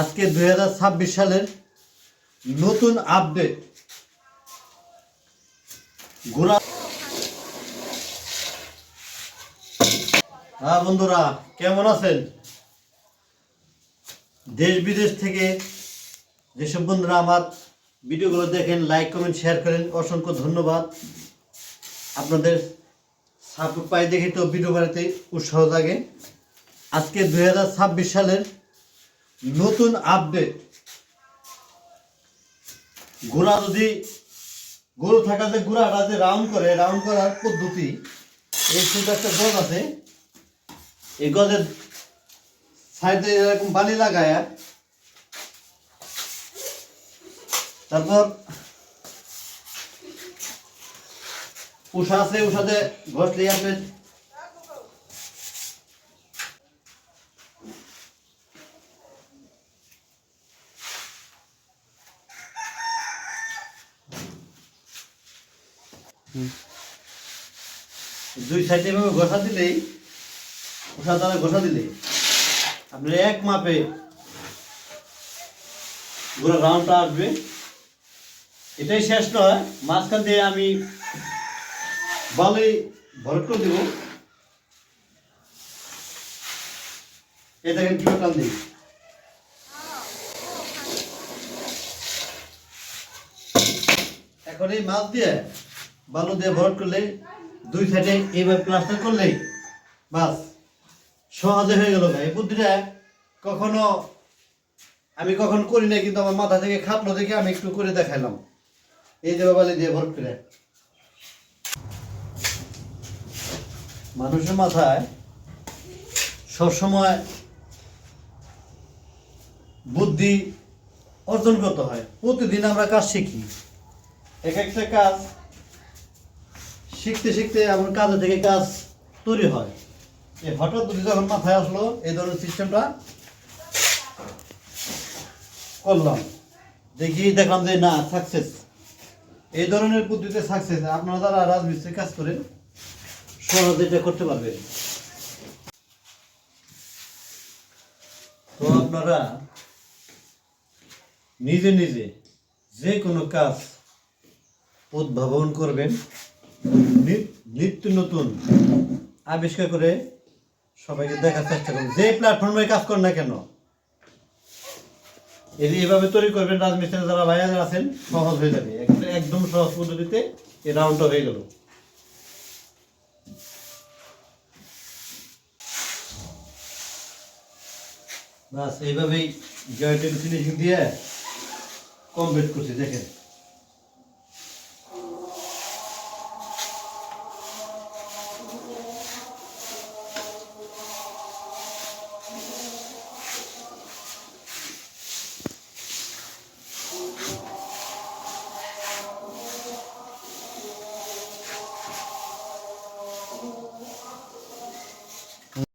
আজকে 2026 সালের নতুন আপডেট ঘোরা। হ্যাঁ বন্ধুরা, কেমন আছেন? দেশ বিদেশ থেকে যেসব বন্ধুরা আমার ভিডিওগুলো দেখেন, লাইক কমেন্ট শেয়ার করেন, অসংখ্য ধন্যবাদ। আপনাদের সাপোর্ট পাই দেখে তো ভিডিও বানাতে উৎসাহ জাগে। আজকে 2026 সালের নতুন আপডেট। গোড়া যদি গরু থাকা যে গোড়াটা যে রাউন্ড করে, রাউন্ড করার পদ্ধতি, এই শুধু একটা গজ আছে, এই গজের সাইডে এরকম বালি লাগায়, তারপর উষা আছে, উষাতে ঘষলে আপনি দুই সাইডে এভাবে ঘষা দিলেই, উষা দ্বারা ঘষা দিলেই আপনার এক মাপে পুরো রাউন্ডটা আসবে। এটাই শেষ নয়, মাঝখান দিয়ে আমি বালি ভরট করে দেব। এই দেখেন কিভাবে টান দিই। এখন এই মাছ দিয়ে বালু দিয়ে ভরট করলে দুই সাইডে এইভাবে প্লাস্টার করলেই বাস সহজে হয়ে গেল। এই বুদ্ধিটা কখনো করি না, কিন্তু আমার মাথা থেকে খাটলো দেখে আমি একটু করে দেখাইলাম। এই যে বালি দিয়ে ভরট করে, মানুষের মাথায় সবসময় বুদ্ধি অর্জন করতে হয়। প্রতিদিন আমরা কাজ শিখি, এক একটা কাজ শিখতে শিখতে আমার কাজে থেকে কাজ তৈরি হয়। এই হঠাৎ যদি যখন মাথায় আসলো এই ধরনের সিস্টেমটা করলাম, দেখলাম যে না, সাকসেস। এই ধরনের পদ্ধতিতে সাকসেস। আপনারা যারা রাজমিস্ত্রি কাজ করেন সহজে এটা করতে পারবেন। তো আপনারা নিজে নিজে যে কোনো কাজ উদ্ভাবন করবেন, নিত্য নতুন আবিষ্কার করে সবাইকে দেখার চেষ্টা করবেন। যে প্ল্যাটফর্মে কাজ করেন না কেন, এইভাবে তৈরি করবেন। রাজমিস্ত্রি যারা ভাইয়া আছেন, সহজ হয়ে যাবে, একদম সহজ পদ্ধতিতে এই রাউন্ডটা হয়ে গেল। বাস এইভাবেই জয়েন্টের ফিনিশিং দিয়ে কমপ্লিট করছি, দেখেন।